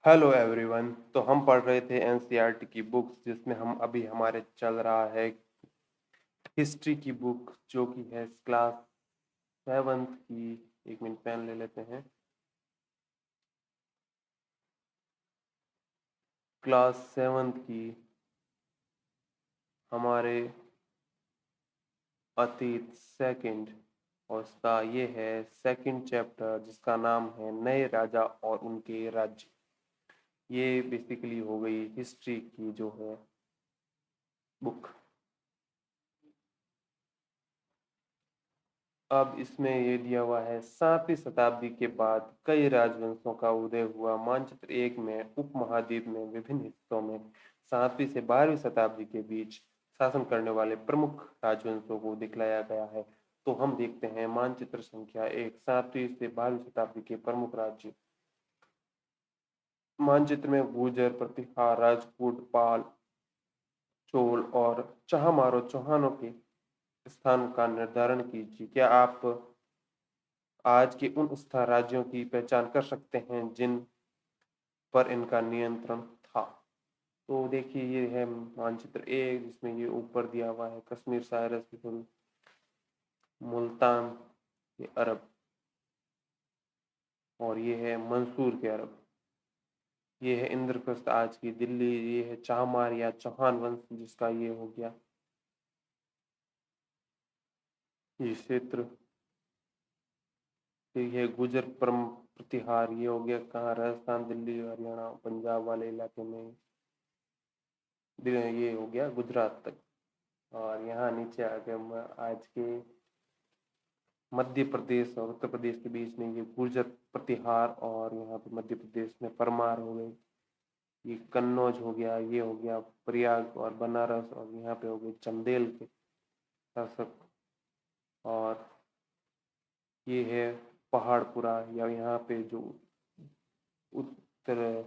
Hello everyone. तो हम पढ़ रहे थे एनसीईआरटी की बुक्स, जिसमें हम अभी हमारे चल रहा है हिस्ट्री की बुक, जो कि है क्लास सेवन्थ की। एक मिनट पेन ले लेते हैं। क्लास सेवन्थ की हमारे अतीत सेकंड, और उसका ये है सेकंड चैप्टर, जिसका नाम है नए राजा और उनके राज्य। ये बेसिकली हो गई हिस्ट्री की जो है बुक। अब इसमें ये दिया हुआ है, 7वीं शताब्दी के बाद कई राजवंशों का उदय हुआ। मानचित्र एक में उपमहाद्वीप में विभिन्न हिस्सों में 7वीं से 12वीं शताब्दी के बीच शासन करने वाले प्रमुख राजवंशों को दिखलाया गया है। तो हम देखते हैं मानचित्र संख्या 1, 7वीं से 12वीं शताब्दी के प्रमुख राज्य। मानचित्र में गुर्जर, प्रतिहार, राजपूत, पाल, चोल और चाहमारो चौहानों के स्थान का निर्धारण कीजिए। क्या आप आज के उन स्थान राज्यों की पहचान कर सकते हैं जिन पर इनका नियंत्रण था? तो देखिए, ये है मानचित्र एक, जिसमें ये ऊपर दिया हुआ है कश्मीर, साइरस, मुल्तान के अरब, और ये है मंसूर के अरब। ये है इंद्रप्रस्थ, आज की दिल्ली। ये है चाहमार या चौहान वंश, जिसका ये हो गया ये क्षेत्र। फिर ये गुजर परम प्रतिहार, ये हो गया कहाँ, राजस्थान, दिल्ली, हरियाणा, पंजाब वाले इलाके में। ये हो गया गुजरात तक। और यहाँ नीचे आ गया आज के मध्य प्रदेश और उत्तर प्रदेश के बीच में ये गुर्जर प्रतिहार, और यहाँ पे मध्य प्रदेश में परमार हो गई। ये कन्नौज हो गया, ये हो गया प्रयाग और बनारस, और यहाँ पे हो गए चंदेल के शासक। और ये है पहाड़पुरा, या यहाँ पे जो उत्तर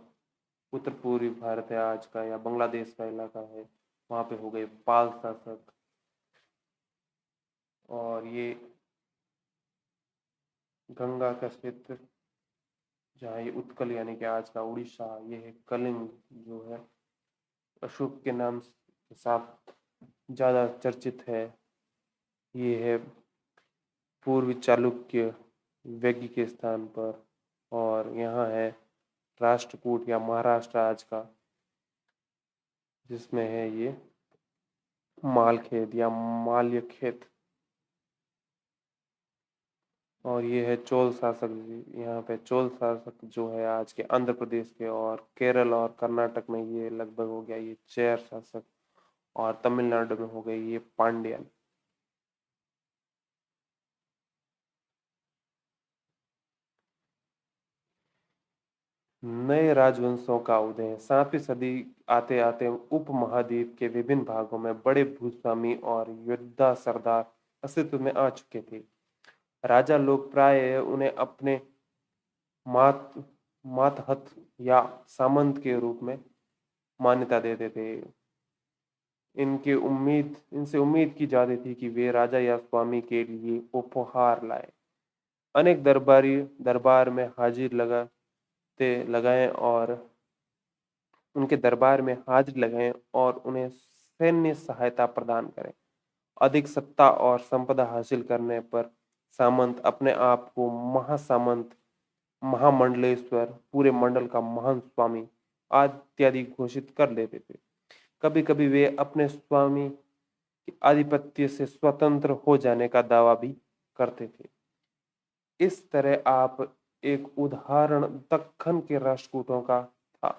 उत्तर पूर्वी भारत है आज का, या बांग्लादेश का इलाका है, वहाँ पे हो गए पाल शासक। और ये गंगा का क्षेत्र, जहाँ ये उत्कल यानी कि आज का उड़ीसा, ये है कलिंग, जो है अशोक के नाम के साथ ज़्यादा चर्चित है। ये है पूर्वी चालुक्य वेगी के स्थान पर। और यहाँ है राष्ट्रकूट या महाराष्ट्र आज का, जिसमें है ये मालखेत या माल्यखेत। और ये है चोल शासक जी। यहाँ पे चोल शासक जो है आज के आंध्र प्रदेश के, और केरल और कर्नाटक में ये लगभग हो गया ये चेर शासक, और तमिलनाडु में हो गई ये पांड्यन। नए राजवंशों का उदय, 7वीं सदी आते आते उपमहाद्वीप के विभिन्न भागों में बड़े भूस्वामी और योद्धा सरदार अस्तित्व में आ चुके थे। राजा लोग प्राय उन्हें अपने मात मातहत या सामंत के रूप में मान्यता देते थे। इनसे उम्मीद की जाती थी कि वे राजा या स्वामी के लिए उपहार लाए। अनेक दरबारी दरबार में हाजिर लगाएं और उनके दरबार में हाजिर लगाएं और उन्हें सैन्य सहायता प्रदान करें। अधिक सत्ता और संपदा हासिल करने पर सामंत अपने आप को महासामंत, महामंडलेश्वर, पूरे मंडल का महान स्वामी इत्यादि घोषित कर लेते थे। कभी कभी वे अपने स्वामी के आधिपत्य से स्वतंत्र हो जाने का दावा भी करते थे। इस तरह आप एक उदाहरण दक्खन के राष्ट्रकूटों का था।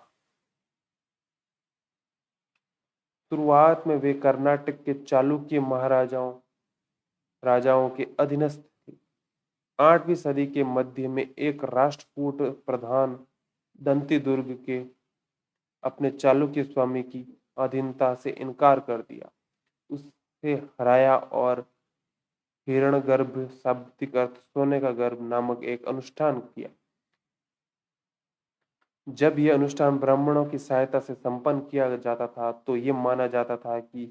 शुरुआत में वे कर्नाटक के चालुक्य महाराजाओं राजाओं के अधीनस्थ थे। 8वीं सदी के मध्य में एक राष्ट्रकूट प्रधान दंती दुर्ग के अपने चालुक्य स्वामी की अधीनता से इनकार कर दिया, उसे हराया, और हिरण्यगर्भ, शाब्दिक अर्थ सोने का गर्भ, नामक एक अनुष्ठान किया। जब यह अनुष्ठान ब्राह्मणों की सहायता से संपन्न किया जाता था, तो ये माना जाता था कि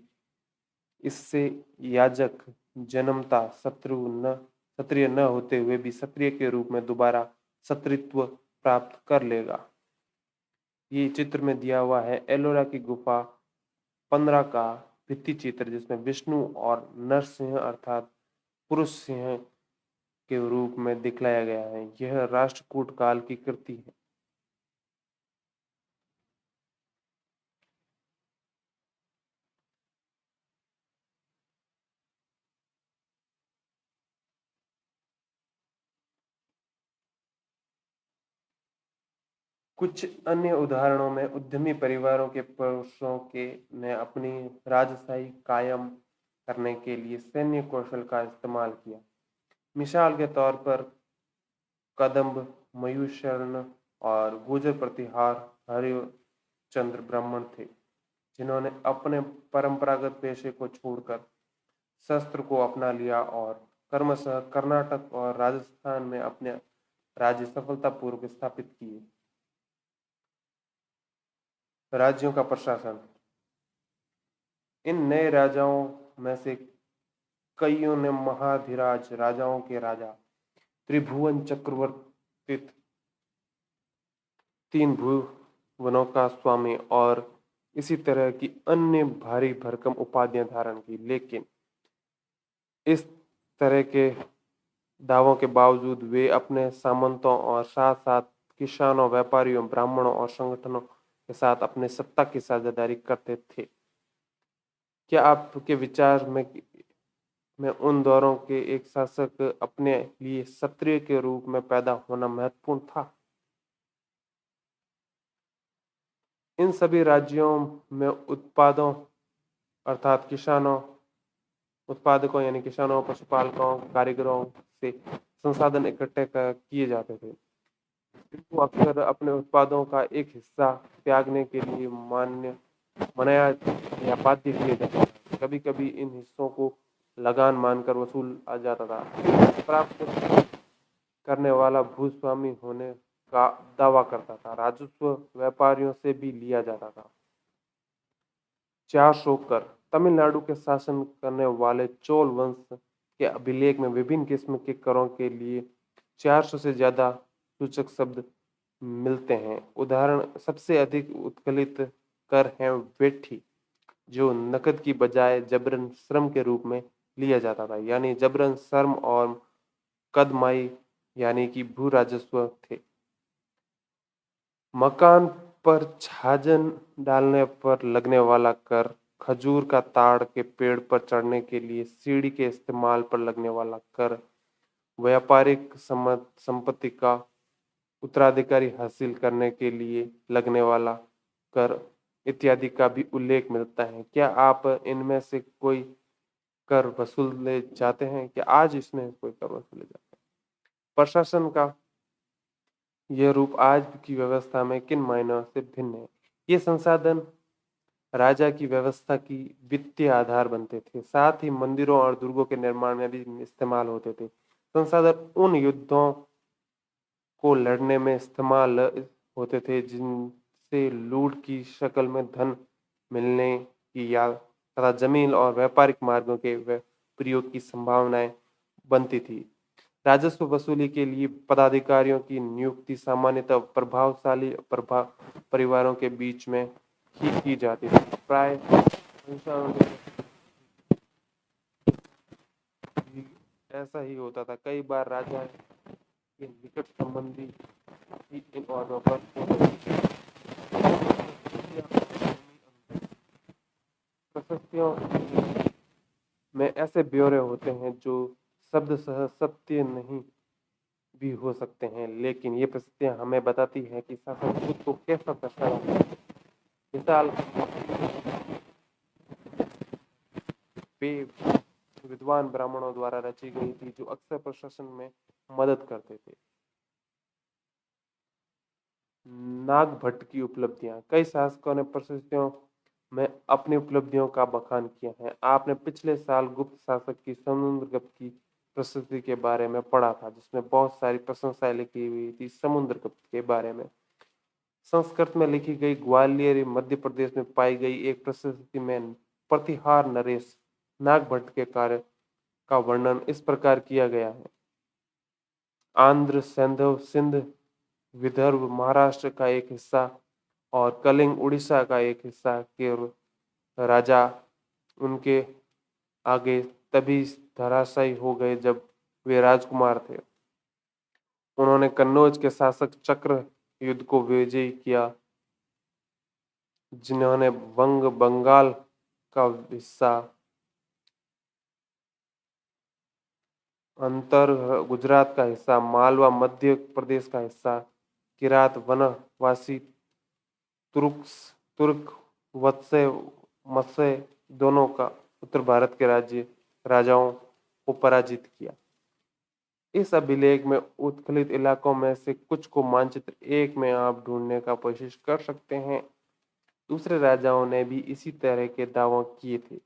इससे याजक जन्मता क्षत्रिय न होते हुए भी क्षत्रिय के रूप में दोबारा क्षत्रियत्व प्राप्त कर लेगा। ये चित्र में दिया हुआ है एलोरा की गुफा 15 का भित्ति चित्र, जिसमें विष्णु और नरसिंह अर्थात पुरुष सिंह के रूप में दिखलाया गया है। यह राष्ट्रकूट काल की कृति है। कुछ अन्य उदाहरणों में उद्यमी परिवारों के पुरुषों के ने अपनी राजशाही कायम करने के लिए सैन्य कौशल का इस्तेमाल किया। मिसाल के तौर पर कदंब, मयूरशर्ण और गुर्जर प्रतिहार हरिश्चंद्र ब्राह्मण थे, जिन्होंने अपने परंपरागत पेशे को छोड़कर शस्त्र को अपना लिया और क्रमशः कर्नाटक और राजस्थान में अपने राज्य सफलतापूर्वक स्थापित किए। राज्यों का प्रशासन। इन नए राजाओं में से कईयों ने महाधिराज राजाओं के राजा, त्रिभुवन चक्रवर्ती, तीन भुवनों का स्वामी और इसी तरह की अन्य भारी भरकम उपाधियां धारण की, लेकिन इस तरह के दावों के बावजूद वे अपने सामंतों और साथ साथ किसानों, व्यापारियों, ब्राह्मणों और संगठनों के साथ अपने सत्ता की साझेदारी करते थे। क्या आपके विचार में उन दौरों के एक शासक अपने लिए क्षत्रिय के रूप में पैदा होना महत्वपूर्ण था? इन सभी राज्यों में उत्पादों अर्थात किसानों, उत्पादकों यानी किसानों, पशुपालकों, कारीगरों से संसाधन इकट्ठे किए जाते थे। इनको अक्सर अपने उत्पादों का एक हिस्सा त्यागने के लिए मनाया या बाध्य किए जाते थे। कभी कभी इन हिस्सों को लगान मानकर वसूल आ जाता था। प्राप्त करने वाला भूस्वामी होने का दावा करता था। राजस्व व्यापारियों से भी लिया जाता था। 400 कर। तमिलनाडु के शासन करने वाले चोल वंश के अभिलेख में विभिन्न किस्म के करों के लिए 400 से ज्यादा सूचक शब्द मिलते हैं। उदाहरण सबसे अधिक उत्कलित कर है वेठी, जो नकद की बजाय जबरन श्रम के रूप में लिया जाता था, यानी जबरन श्रम, और कदमाई यानी कि भू राजस्व थे। मकान पर छाजन डालने पर लगने वाला कर, खजूर का ताड़ के पेड़ पर चढ़ने के लिए सीढ़ी के इस्तेमाल पर लगने वाला कर, व्यापारिक संपत्ति का उत्तराधिकारी हासिल करने के लिए लगने वाला कर इत्यादि का भी उल्लेख मिलता है। क्या आप इनमें से कोई कर वसूले जाते हैं? क्या आज इसमें कोई कर वसूले जाते हैं? प्रशासन का यह रूप आज की व्यवस्था में किन मायनों से भिन्न है? ये संसाधन राजा की व्यवस्था की वित्तीय आधार बनते थे, साथ ही मंदिरों और दुर्गों के निर्माण में भी इस्तेमाल होते थे। संसाधन उन युद्धों को लड़ने में इस्तेमाल होते थे जिनसे लूट की शक्ल में धन मिलने की या तथा जमीन और व्यापारिक मार्गों के प्रयोग की संभावनाएं बनती थी। राजस्व वसूली के लिए पदाधिकारियों की नियुक्ति सामान्यतः प्रभावशाली परिवारों के बीच में ही की जाती थी। प्राय ऐसा ही होता था। कई बार राजा के निकट संबंधी ही इन औहदों पर होते थे। प्रशस्तियों में ऐसे ब्यौरे होते हैं जो शब्द सह सत्य नहीं भी हो सकते हैं, लेकिन ये प्रशस्तियां हमें बताती हैं कि शासक खुद को कैसा दर्शाता है। मिसाल, वे विद्वान ब्राह्मणों द्वारा रची गई थी जो अक्सर प्रशासन में मदद करते थे। नागभट्ट की उपलब्धियां। कई शासकों ने प्रशस्तियों में अपनी उपलब्धियों का बखान किया है। आपने पिछले साल गुप्त शासक की समुद्रगुप्त की प्रशस्ति के बारे में पढ़ा था, जिसमें बहुत सारी प्रशंसाएं लिखी हुई थी समुद्रगुप्त के बारे में। संस्कृत में लिखी गई ग्वालियर मध्य प्रदेश में पाई गई एक प्रशस्ति में प्रतिहार नरेश नागभट्ट के कार्य का वर्णन इस प्रकार किया गया है। आंध्र, सैंधव, सिंध, विदर्भ, महाराष्ट्र का एक हिस्सा और कलिंग उड़ीसा का एक हिस्सा के राजा उनके आगे तभी धराशायी हो गए जब वे राजकुमार थे। उन्होंने कन्नौज के शासक चक्र युद्ध को विजयी किया, जिन्होंने बंगाल का हिस्सा, अंतर गुजरात का हिस्सा, मालवा मध्य प्रदेश का हिस्सा, किरात वनवासी तुर्क वत्स्य मत्स्य दोनों का उत्तर भारत के राज्य राजाओं को पराजित किया। इस अभिलेख में उत्खलित इलाकों में से कुछ को मानचित्र 1 में आप ढूंढने का कोशिश कर सकते हैं। दूसरे राजाओं ने भी इसी तरह के दावों किए थे।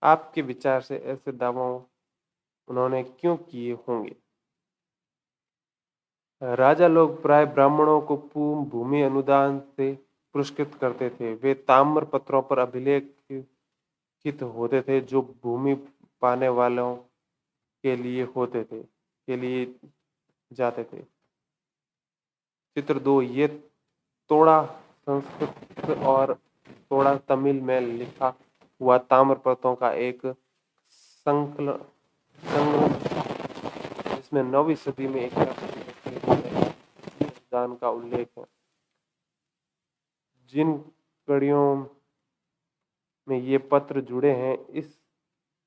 आपके विचार से ऐसे दावों उन्होंने क्यों किए होंगे? राजा लोग प्राय ब्राह्मणों को भूमि अनुदान से पुरस्कृत करते थे। वे ताम्र पत्रों पर अभिलेखित होते थे जो भूमि पाने वालों के लिए जाते थे। चित्र 2, ये तोड़ा संस्कृत और तोड़ा तमिल में लिखा हुआ ताम्र पत्रों का एक संकलन जिसमें 9वीं सदी में एक दान का उल्लेख है। जिन कड़ियों में ये पत्र जुड़े हैं इस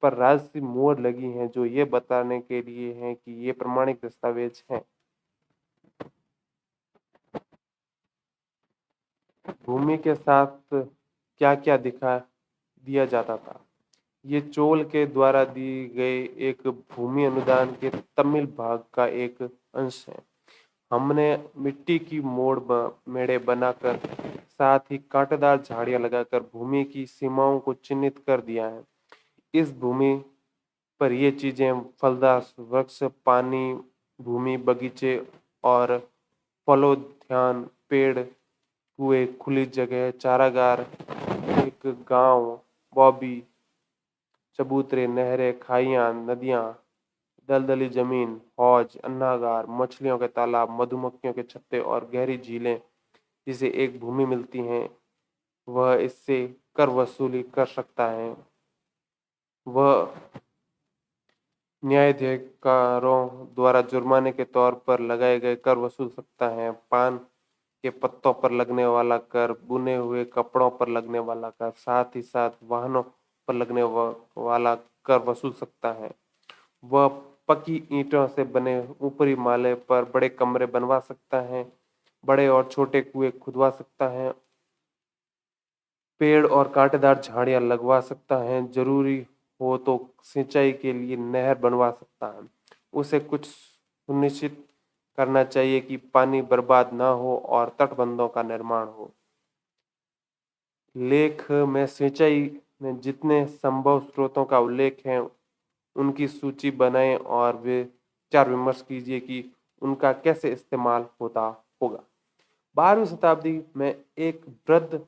पर राजसी मोहर लगी हैं जो ये बताने के लिए हैं कि ये प्रमाणिक दस्तावेज हैं। भूमि के साथ क्या क्या दिखा दिया जाता था? ये चोल के द्वारा दी गए एक भूमि अनुदान के तमिल भाग का एक अंश है। हमने मिट्टी की मेड़े बनाकर साथ ही कांटेदार झाड़ियां लगाकर भूमि की सीमाओं को चिन्हित कर दिया है। इस भूमि पर ये चीजें फलदार वृक्ष, पानी, भूमि, बगीचे और फलोद्यान, पेड़, कुएं, खुली जगह, चारागार, एक गांव, बॉबी, चबूतरे, नहरें, खाइयां, नदियां, दलदली जमीन, हौज, अन्नागार, मछलियों के तालाब, मधुमक्खियों के छत्ते और गहरी झीलें जिसे एक भूमि मिलती है वह इससे कर वसूली कर सकता है। वह न्यायाधिकारों द्वारा जुर्माने के तौर पर लगाए गए कर वसूल सकता है। पान के पत्तों पर लगने वाला कर, बुने हुए कपड़ों पर लगने वाला कर, साथ ही साथ वाहनों पर लगने वाला कर वसूल सकता है। वह पकी ईंटों से बने ऊपरी माले पर बड़े कमरे बनवा सकता है, बड़े और छोटे कुएं खुदवा सकता है, पेड़ और कांटेदार झाड़ियां लगवा सकता है, जरूरी हो तो सिंचाई के लिए नहर बनवा सकता है। उसे कुछ सुनिश्चित करना चाहिए कि पानी बर्बाद ना हो और तटबंधों का निर्माण हो। लेख में सिंचाई में जितने संभव स्रोतों का उल्लेख है उनकी सूची बनाएं और विचार विमर्श कीजिए कि उनका कैसे इस्तेमाल होता होगा। 12वीं शताब्दी में एक वृद्ध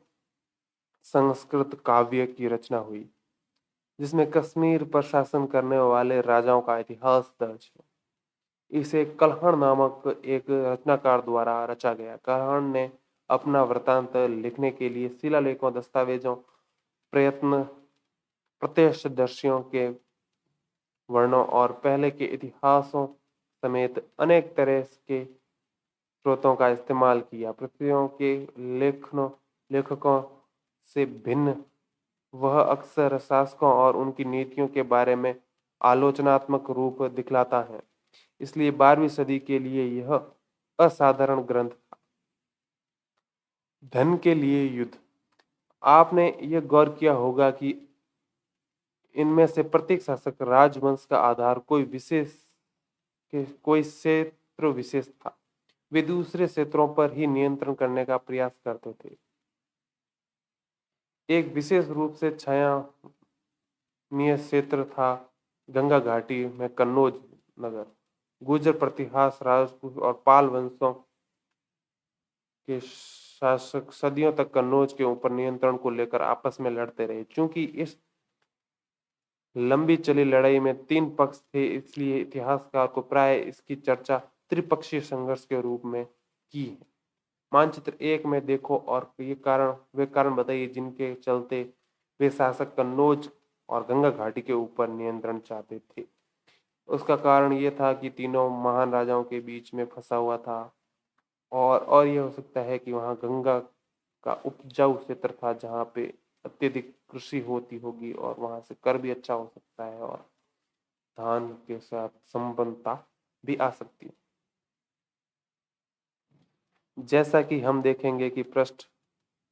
संस्कृत काव्य की रचना हुई जिसमें कश्मीर पर शासन करने वाले राजाओं का इतिहास दर्ज है। इसे कल्हण नामक एक रचनाकार द्वारा रचा गया। कल्हण ने अपना वृत्तांत लिखने के लिए शिलालेखों, दस्तावेजों, प्रयत्न, प्रत्यक्षदर्शियों के वर्णों और पहले के इतिहासों समेत अनेक तरह के स्रोतों का इस्तेमाल किया। पृथ्वियों के लेखकों से भिन्न वह अक्सर शासकों और उनकी नीतियों के बारे में आलोचनात्मक रूप दिखलाता है। इसलिए 12वीं सदी के लिए यह असाधारण ग्रंथ था। धन के लिए युद्ध। आपने यह गौर किया होगा कि इनमें से प्रत्येक शासक राजवंश का आधार कोई क्षेत्र विशेष था। वे दूसरे क्षेत्रों पर ही नियंत्रण करने का प्रयास करते थे। एक विशेष रूप से छायानीय क्षेत्र था गंगा घाटी में कन्नौज नगर। गुर्जर प्रतिहास, राजपूत और पाल वंशों के शासक सदियों तक कन्नौज के ऊपर नियंत्रण को लेकर आपस में लड़ते रहे। चूंकि इस लंबी चली लड़ाई में 3 पक्ष थे, इसलिए इतिहासकार को प्राय इसकी चर्चा त्रिपक्षीय संघर्ष के रूप में की है। मानचित्र 1 में देखो और वे कारण बताइए जिनके चलते वे शासक कन्नौज और गंगा घाटी के ऊपर नियंत्रण चाहते थे। उसका कारण ये था कि तीनों महान राजाओं के बीच में फंसा हुआ था, और ये हो सकता है कि वहाँ गंगा का उपजाऊ क्षेत्र था जहाँ पे अत्यधिक कृषि होती होगी और वहाँ से कर भी अच्छा हो सकता है और धान के साथ संबंधता भी आ सकती है। जैसा कि हम देखेंगे कि पृष्ठ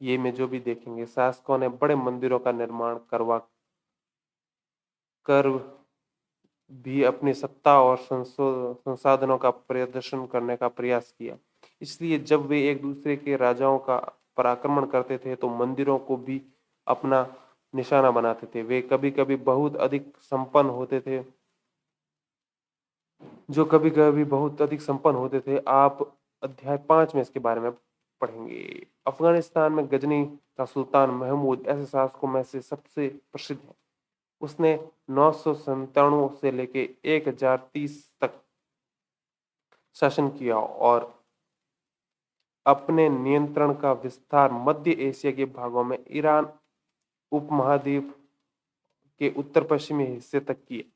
ये में जो भी देखेंगे, शासकों ने बड़े मंदिरों का निर्माण करवा कर भी अपनी सत्ता और संसाधनों का प्रदर्शन करने का प्रयास किया। इसलिए जब वे एक दूसरे के राजाओं का पर आक्रमण करते थे तो मंदिरों को भी अपना निशाना बनाते थे। वे कभी कभी बहुत अधिक संपन्न होते थे जो कभी कभी बहुत अधिक संपन्न होते थे। आप अध्याय 5 में इसके बारे में पढ़ेंगे। अफगानिस्तान में गजनी का सुल्तान महमूद ऐसे शासकों में से सबसे प्रसिद्ध है। उसने 997 से लेके 1030 तक शासन किया और अपने नियंत्रण का विस्तार मध्य एशिया के भागों में ईरान उपमहाद्वीप के उत्तर पश्चिमी हिस्से तक किए।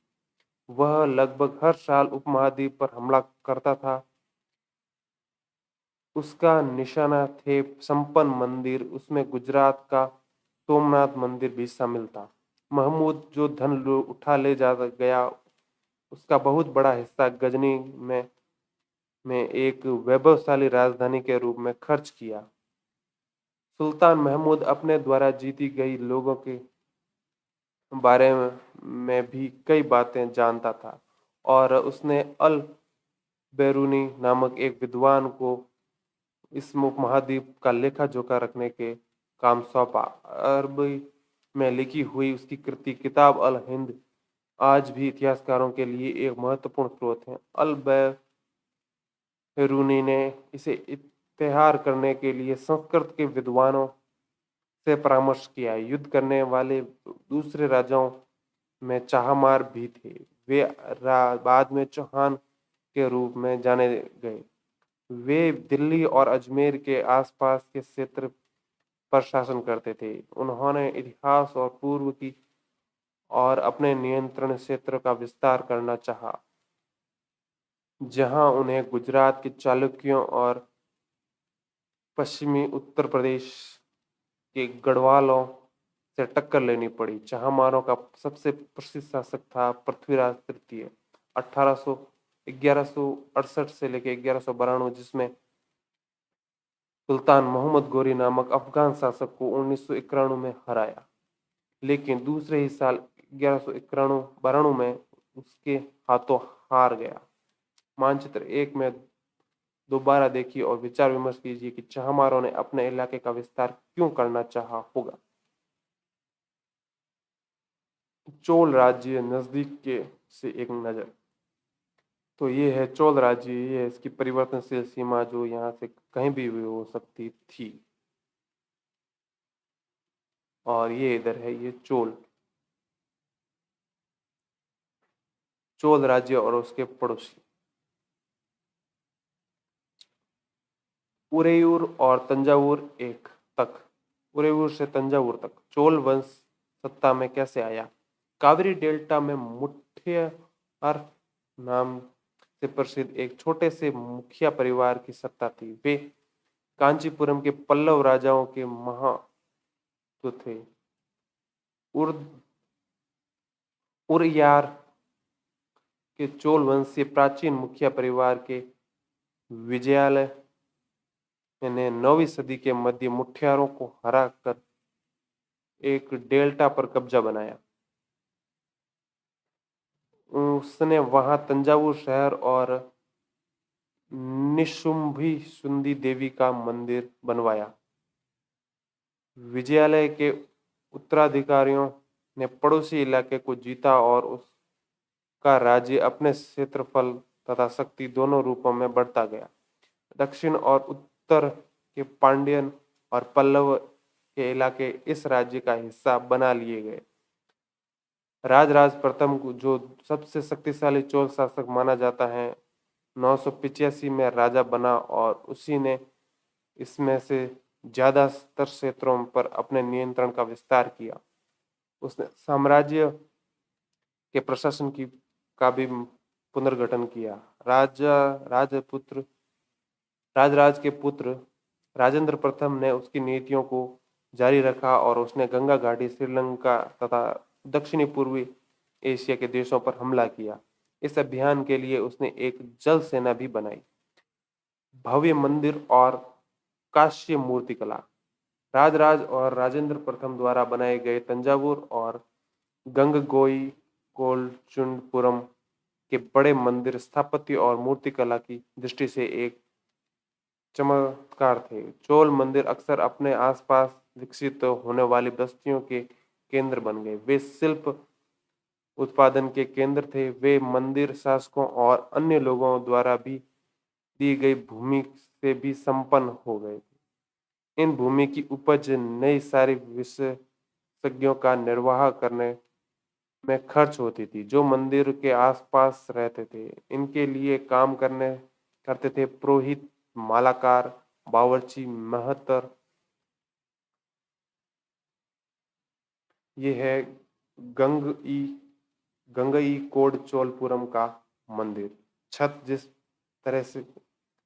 वह लगभग हर साल उपमहाद्वीप पर हमला करता था। उसका निशाना थे संपन्न मंदिर, उसमें गुजरात का सोमनाथ मंदिर भी शामिल था। महमूद जो धन उठा ले जा गया उसका बहुत बड़ा हिस्सा गजनी में एक वैभवशाली राजधानी के रूप में खर्च किया। सुल्तान महमूद अपने द्वारा जीती गई लोगों के बारे में भी कई बातें जानता था और उसने अल बैरूनी नामक एक विद्वान को इस उपमहाद्वीप का लेखा जोखा रखने के काम सौंपा। अरबी में लिखी हुई उसकी कृति किताब अल हिंद आज भी इतिहासकारों के लिए एक महत्वपूर्ण स्रोत है। अल बैरूनी ने इसे इत्तेहार करने के लिए संस्कृत के विद्वानों से परामर्श किया। युद्ध करने वाले दूसरे राजाओं में चाहमार भी थे। वे बाद में चौहान के रूप में जाने गए। वे दिल्ली और अजमेर के आसपास के क्षेत्र पर शासन करते थे। उन्होंने इतिहास और पूर्व की और अपने नियंत्रण क्षेत्र का विस्तार करना चाहा, जहां उन्हें गुजरात के चालुक्यों और पश्चिमी उत्तर प्रदेश के गढ़वालों से टक्कर लेनी पड़ी। चाहमारों का सबसे प्रसिद्ध शासक था पृथ्वीराज तृतीय 1168 से लेकर 1192, जिसमें सुल्तान मोहम्मद गोरी नामक अफगान शासक को 1991 में हराया, लेकिन दूसरे ही साल 1192 में उसके हाथों हार गया। मानचित्र 1 में दोबारा देखिए और विचार विमर्श कीजिए कि चाहमारों ने अपने इलाके का विस्तार क्यों करना चाहा होगा। चोल राज्य नजदीक के से एक नजर। तो ये है चोल राज्य, ये है इसकी परिवर्तनशील सीमा जो यहाँ से कहीं भी हो सकती थी। और ये इधर है, ये चोल राज्य और उसके पड़ोसी उरेयूर और तंजावुर एक तक। उरेयूर से तंजावुर तक चोल वंश सत्ता में कैसे आया। कावेरी डेल्टा में मुठ्ठियार नाम से प्रसिद्ध एक छोटे से मुखिया परिवार की सत्ता थी। वे कांचीपुरम के पल्लव राजाओं के तो थे। उरयार के चोल वंशीय प्राचीन मुखिया परिवार के विजयालय ने 9वीं सदी के मध्य मुठियारों को हरा कर एक डेल्टा पर कब्जा बनाया। उसने वहां तंजावुर शहर और निशुंभी सुंदी देवी का मंदिर बनवाया। विजयालय के उत्तराधिकारियों ने पड़ोसी इलाके को जीता और उसका राज्य अपने क्षेत्रफल तथा शक्ति दोनों रूपों में बढ़ता गया। दक्षिण और उत्तर के पांड्यन और पल्लव के इलाके इस राज्य का हिस्सा बना लिए गए। राजराज प्रथम जो सबसे शक्तिशाली चोल शासक माना जाता है 985 में राजा बना और उसी ने इसमें से ज्यादातर क्षेत्रों पर अपने नियंत्रण का विस्तार किया। उसने साम्राज्य के प्रशासन की का भी पुनर्गठन किया। राजा राजपुत्र राजराज के पुत्र राजेंद्र प्रथम ने उसकी नीतियों को जारी रखा और उसने गंगा घाटी, श्रीलंका तथा दक्षिणी पूर्वी एशिया के देशों पर हमला किया। इस अभियान के लिए उसने एक जल सेना भी बनाई। भव्य मंदिर और कांस्य मूर्तिकला। राजराज और राजेंद्र प्रथम द्वारा बनाए गए तंजावुर और गंगगोई कोलचुंडपुरम के बड़े मंदिर स्थापत्य और मूर्तिकला की दृष्टि से एक चमत्कार थे। चोल मंदिर अक्सर अपने आसपास विकसित होने वाली बस्तियों के केंद्र बन गए। वे शिल्प उत्पादन के केंद्र थे। वे मंदिर शासकों और अन्य लोगों द्वारा भी दी गई भूमि से भी संपन्न हो गए। इन भूमि की उपज नई सारी विशेषज्ञों का निर्वाह करने में खर्च होती थी, जो मंदिर के आसपास रहते थे। इनके लिए काम करते थे पुरोहित, मालाकार, बावर्ची, महतर। ये है गंगई गंगई कोड चोलपुरम का मंदिर। छत जिस तरह से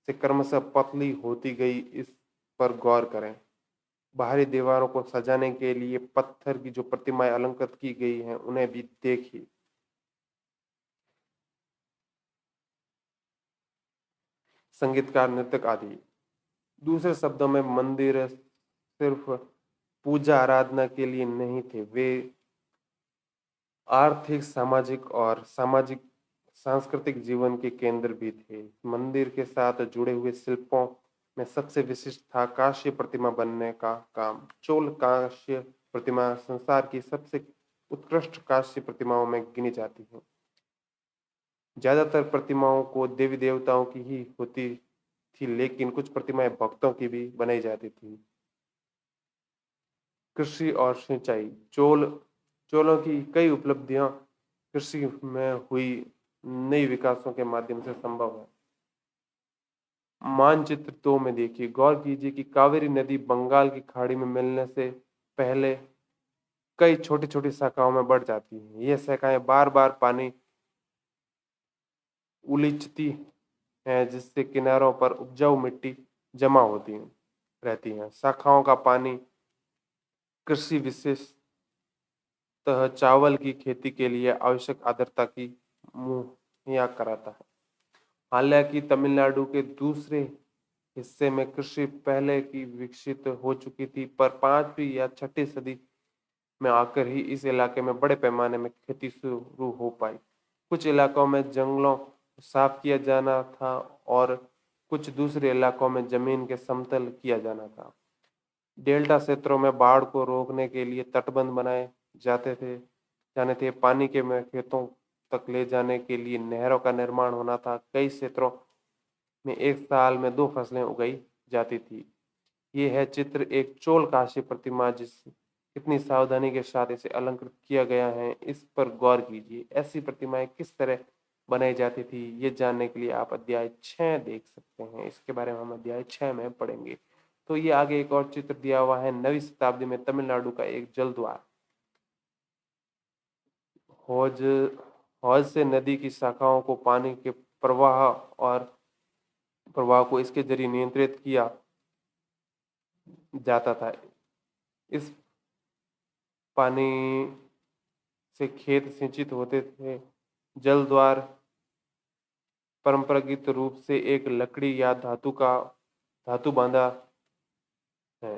क्रमशः पतली होती गई, इस पर गौर करें। बाहरी दीवारों को सजाने के लिए पत्थर की जो प्रतिमाएं अलंकृत की गई हैं, उन्हें भी देखिए। संगीतकार, नृत्यक आदि। दूसरे शब्दों में मंदिर सिर्फ पूजा आराधना के लिए नहीं थे, वे आर्थिक, सामाजिक सांस्कृतिक जीवन के केंद्र भी थे। मंदिर के साथ जुड़े हुए शिल्पों में सबसे विशिष्ट था कांस्य प्रतिमा बनने का काम। चोल कांस्य प्रतिमा संसार की सबसे उत्कृष्ट कांस्य प्रतिमाओं में गिनी जाती है। ज्यादातर प्रतिमाओं को देवी देवताओं की ही होती थी, लेकिन कुछ प्रतिमाएं भक्तों की भी बनाई जाती थी। कृषि और सिंचाई। चोलों की कई उपलब्धियां कृषि में हुई नई विकासों के माध्यम से संभव है। मानचित्र 2 में देखिए, गौर कीजिए कि कावेरी नदी बंगाल की खाड़ी में मिलने से पहले कई छोटी छोटी शाखाओं में बढ़ जाती है। ये शाखाएं बार बार पानी उलीचती हैं, जिससे किनारों पर उपजाऊ मिट्टी जमा होती रहती है। शाखाओं का पानी कृषि, विशेषतः चावल की खेती के लिए आवश्यक आर्द्रता की मुहैया कराता है। हालांकि तमिलनाडु के दूसरे हिस्से में कृषि पहले की विकसित हो चुकी थी, पर 5वीं या 6वीं सदी में आकर ही इस इलाके में बड़े पैमाने में खेती शुरू हो पाई। कुछ इलाकों में जंगलों को साफ किया जाना था और कुछ दूसरे इलाकों में जमीन के समतल किया जाना था। डेल्टा क्षेत्रों में बाढ़ को रोकने के लिए तटबंध बनाए जाने थे। पानी के में खेतों तक ले जाने के लिए नहरों का निर्माण होना था। कई क्षेत्रों में एक साल में 2 फसलें उगाई जाती थी। ये है चित्र एक चोल कांस्य प्रतिमा, जिस कितनी सावधानी के साथ इसे अलंकृत किया गया है, इस पर गौर कीजिए। ऐसी प्रतिमाएं किस तरह बनाई जाती थी, ये जानने के लिए आप अध्याय 6 देख सकते हैं। इसके बारे में हम अध्याय 6 में पढ़ेंगे। तो ये आगे एक और चित्र दिया हुआ है। 9वीं शताब्दी में तमिलनाडु का एक जल द्वार। हौज हौज से नदी की शाखाओं को पानी के प्रवाह को इसके जरिए नियंत्रित किया जाता था। इस पानी से खेत सिंचित होते थे। जल द्वार परंपरागत रूप से एक लकड़ी या धातु बांधा है,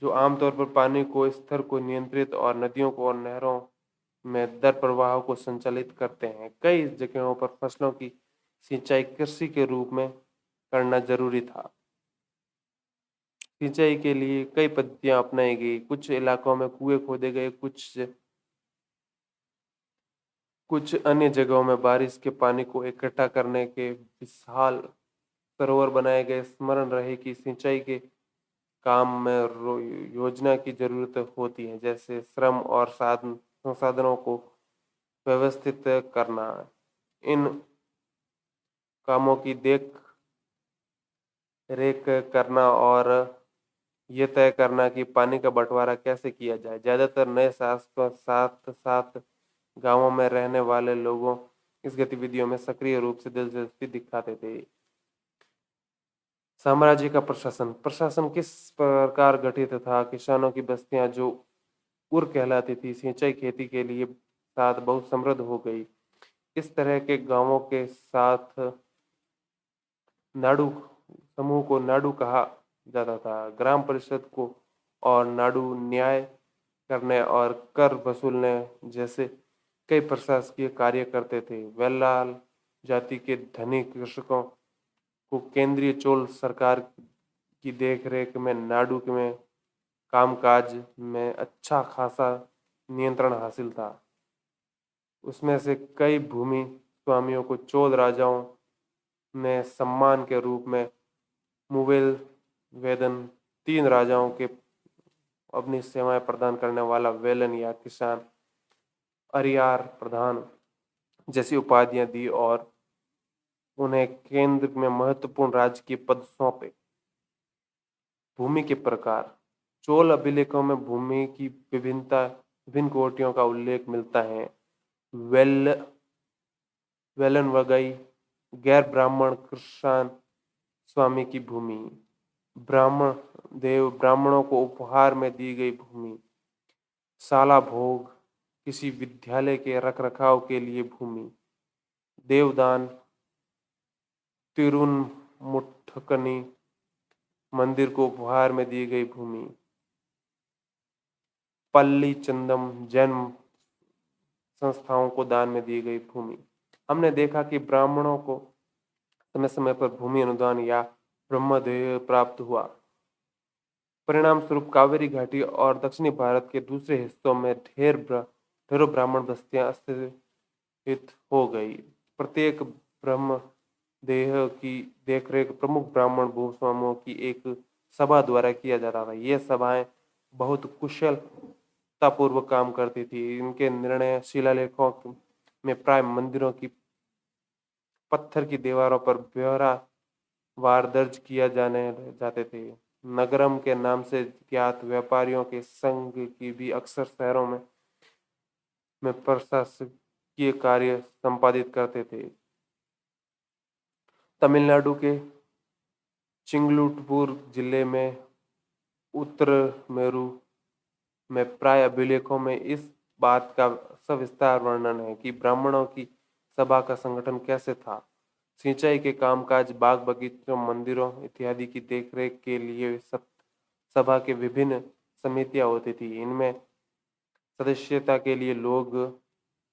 जो आमतौर पर पानी को स्तर को नियंत्रित और नदियों को और नहरों में दर प्रवाह को संचालित करते हैं। कई जगहों पर फसलों की सिंचाई कृषि के रूप में करना जरूरी था। सिंचाई के लिए कई पद्धतियां अपनाई गई। कुछ इलाकों में कुएं खोदे गए, कुछ अन्य जगहों में बारिश के पानी को इकट्ठा करने के विशाल सरोवर बनाए गए। स्मरण रहे कि सिंचाई के काम में योजना की जरूरत होती है, जैसे श्रम और संसाधनों को व्यवस्थित करना। इन कामों की रेक करना और ये तय करना कि पानी का बंटवारा कैसे किया जाए। ज़्यादातर नए शासकों साथ साथ गांवों में रहने वाले लोगों इस गतिविधियों में सक्रिय रूप से दिलचस्पी दिखाते थे। साम्राज्य का प्रशासन प्रशासन किस प्रकार गठित था। किसानों की बस्तियां जो उर कहलाती थी सिंचाई खेती के लिए साथ बहुत समृद्ध हो गई। इस तरह के गांवों के साथ नाडु समूह को नाडु कहा जाता था। ग्राम परिषद को और नाडु न्याय करने और कर वसूलने जैसे कई प्रशासकीय कार्य करते थे। वेल्लाल जाति के धनी कृषकों को केंद्रीय चोल सरकार की देखरेख में नाडु में कामकाज में अच्छा खासा नियंत्रण हासिल था। उसमें से कई भूमि स्वामियों को चोल राजाओं ने सम्मान के रूप में मुवेल वेदन, तीन राजाओं के अपनी सेवाएं प्रदान करने वाला वेलन या किसान अरियार प्रधान जैसी उपाधियां दी और उन्हें केंद्र में महत्वपूर्ण राजकीय पद सौंपे। भूमि के प्रकार चोल अभिलेखों में भूमि की विभिन्न कोटियों का उल्लेख मिलता है। वेल वेलन वगई गैर ब्राह्मण कृषाण स्वामी की भूमि, ब्राह्मण देव ब्राह्मणों को उपहार में दी गई भूमि, साला भोग किसी विद्यालय के रखरखाव के लिए भूमि, देवदान तिरुनमुट्टकनी मंदिर को उपहार में दी गई भूमि, पल्ली चंदम जैन संस्थाओं को दान में दी गई भूमि। हमने देखा कि ब्राह्मणों को समय समय पर भूमि अनुदान या ब्रह्मदेय प्राप्त हुआ। परिणाम स्वरूप कावेरी घाटी और दक्षिणी भारत के दूसरे हिस्सों में ढेरों ब्राह्मण बस्तियां अस्तित्व हो गई। प्रत्येक ब्रह्म देह की देखरेख प्रमुख ब्राह्मण भूस्वामियों की एक सभा द्वारा किया जाता था। ये सभाएं बहुत कुशलतापूर्वक काम करती थी। इनके निर्णय शिलालेखों में प्राय मंदिरों की पत्थर की दीवारों पर ब्यौरा वार दर्ज किया जाने जाते थे। नगरम के नाम से ज्ञात व्यापारियों के संघ की भी अक्सर शहरों में प्रशासकीय कार्य संपादित करते थे। तमिलनाडु के चिंगलुटपुर जिले में उत्तर मेरू में प्राय अभिलेखों में इस बात का सविस्तार वर्णन है कि ब्राह्मणों की सभा का संगठन कैसे था। सिंचाई के कामकाज, बाग बगीचों, मंदिरों इत्यादि की देखरेख के लिए सभा के विभिन्न समितियां होती थी। इनमें सदस्यता के लिए लोग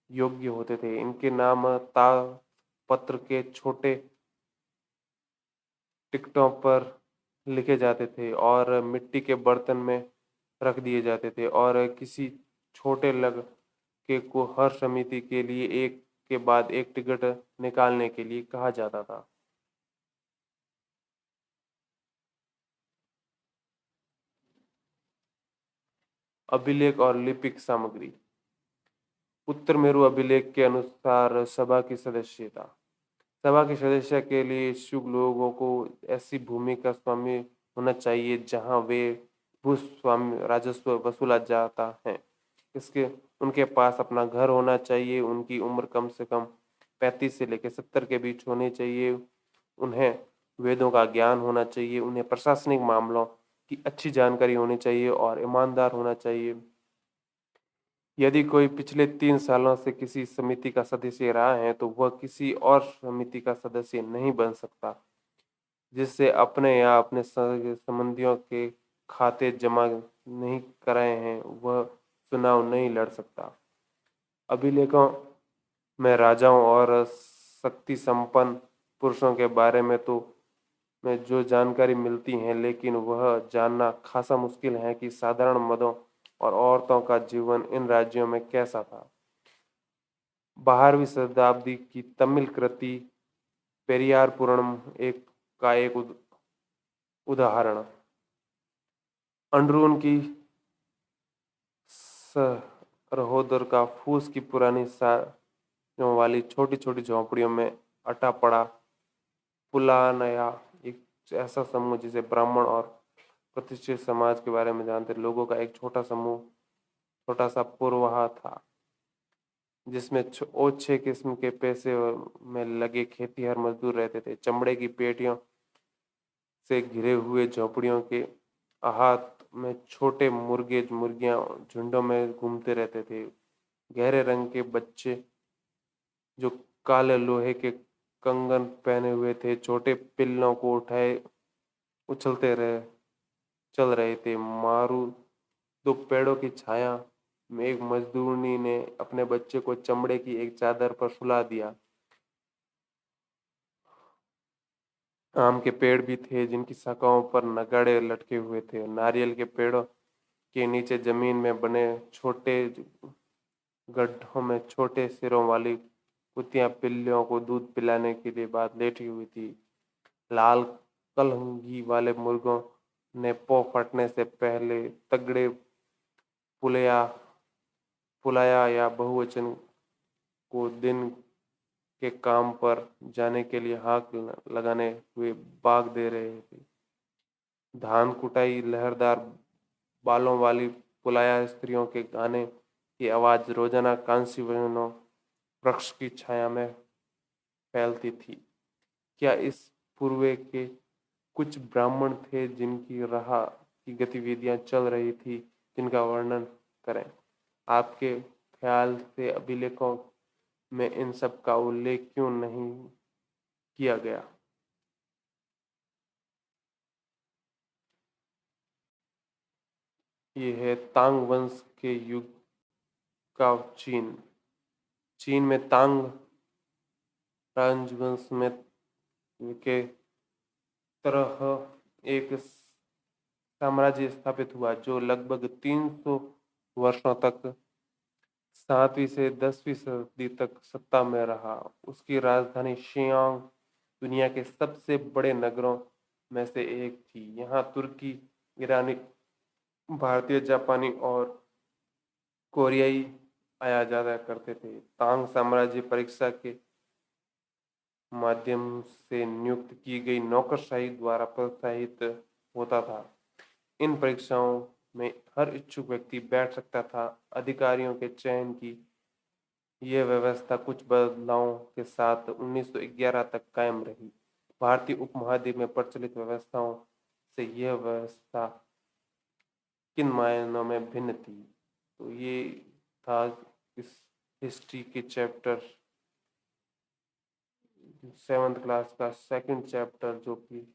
योग्य होते थे। इनके नाम तालपत्र के छोटे टिकटों पर लिखे जाते थे और मिट्टी के बर्तन में रख दिए जाते थे और किसी छोटे लग के को हर समिति के लिए एक के बाद एक टिकट निकालने के लिए कहा जाता था। अभिलेख और लिपिक सामग्री। उत्तर मेरु अभिलेख के अनुसार सभा के सदस्य के लिए इच्छुक लोगों को ऐसी भूमि का स्वामी होना चाहिए जहां वे भूस्वामी राजस्व वसूला जाता है। इसके उनके पास अपना घर होना चाहिए। उनकी उम्र कम से कम 35 से लेकर 70 के बीच होनी चाहिए। उन्हें वेदों का ज्ञान होना चाहिए। उन्हें प्रशासनिक मामलों की अच्छी जानकारी होनी चाहिए और ईमानदार होना चाहिए। यदि कोई पिछले 3 सालों से किसी समिति का सदस्य रहा है तो वह किसी और समिति का सदस्य नहीं बन सकता। जिससे अपने या अपने संबंधियों के खाते जमा नहीं कराए हैं वह चुनाव नहीं लड़ सकता। अभिलेखों में राजाओं और शक्ति संपन्न पुरुषों के बारे में में जो जानकारी मिलती है, लेकिन वह जानना खासा मुश्किल है कि साधारण मर्दों और औरतों का जीवन इन राज्यों में कैसा था। 12वीं शताब्दी की तमिल कृति पेरियार पुराणम एक उदाहरण। अंडरून की सरहोदर का फूस की पुरानी वाली छोटी छोटी झोंपड़ियों में अटा पड़ा पुलानया एक ऐसा समूह जिसे ब्राह्मण और प्रतिष्ठित समाज के बारे में जानते लोगों का एक छोटा समूह, छोटा सा पुरवाहा था, जिसमें ओछे किस्म के पैसे में लगे खेतीहर मजदूर रहते थे। चमड़े की पेटियों से घिरे हुए झोपड़ियों के आहत में छोटे मुर्गे मुर्गियां झुंडों में घूमते रहते थे। गहरे रंग के बच्चे जो काले लोहे के कंगन पहने हुए थे, छोटे पिल्लों को उठाए उछलते रहे चल रहे थे। मारू दो पेड़ों की छाया में एक मजदूरनी ने अपने बच्चे को चमड़े की एक चादर पर सुला दिया। आम के पेड़ भी थे जिनकी शाखाओं पर नगाड़े लटके हुए थे। नारियल के पेड़ों के नीचे जमीन में बने छोटे गड्ढों में छोटे सिरों वाली कुतियां पिल्लियों को दूध पिलाने के लिए बाद लेटी हुई थी। लाल कलंगी वाले मुर्गों ने पौ फटने से पहले तगड़े पुलिया पुलाया या बहुवचन को दिन के काम पर जाने के लिए हाथ लगाने हुए भाग दे रहे थे। धान कुटाई लहरदार बालों वाली पुलाया स्त्रियों के गाने की आवाज रोजाना कांसी वनों वृक्ष की छाया में फैलती थी। क्या इस पूर्वे के कुछ ब्राह्मण थे जिनकी राह की गतिविधियां चल रही थी, जिनका वर्णन करें? आपके ख्याल से अभिलेखों में इन सब का उल्लेख क्यों नहीं किया गया? ये है तांग वंश के युग का चीन। चीन में तांग राजवंश में के तरह एक साम्राज्य स्थापित हुआ जो लगभग 300 वर्षों तक 7वीं से 10वीं शताब्दी तक सत्ता में रहा। उसकी राजधानी शियांग दुनिया के सबसे बड़े नगरों में से एक थी। यहाँ तुर्की, ईरानी, भारतीय, जापानी और कोरियाई आया जाया करते थे। तांग साम्राज्य परीक्षा के माध्यम से नियुक्त की गई नौकरशाही द्वारा प्रोत्साहित होता था। इन परीक्षाओं में हर इच्छुक व्यक्ति बैठ सकता था। अधिकारियों के चयन की यह व्यवस्था कुछ बदलावों के साथ 1911 तक कायम रही। भारतीय उपमहाद्वीप में प्रचलित व्यवस्थाओं से यह व्यवस्था किन मायनों में भिन्न थी? तो ये था इस हिस्ट्री के चैप्टर 7th क्लास का सेकंड चैप्टर, जो कि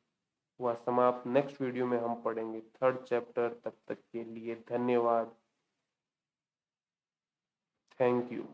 हुआ समाप्त। नेक्स्ट वीडियो में हम पढ़ेंगे 3rd चैप्टर। तब तक के लिए धन्यवाद। Thank you.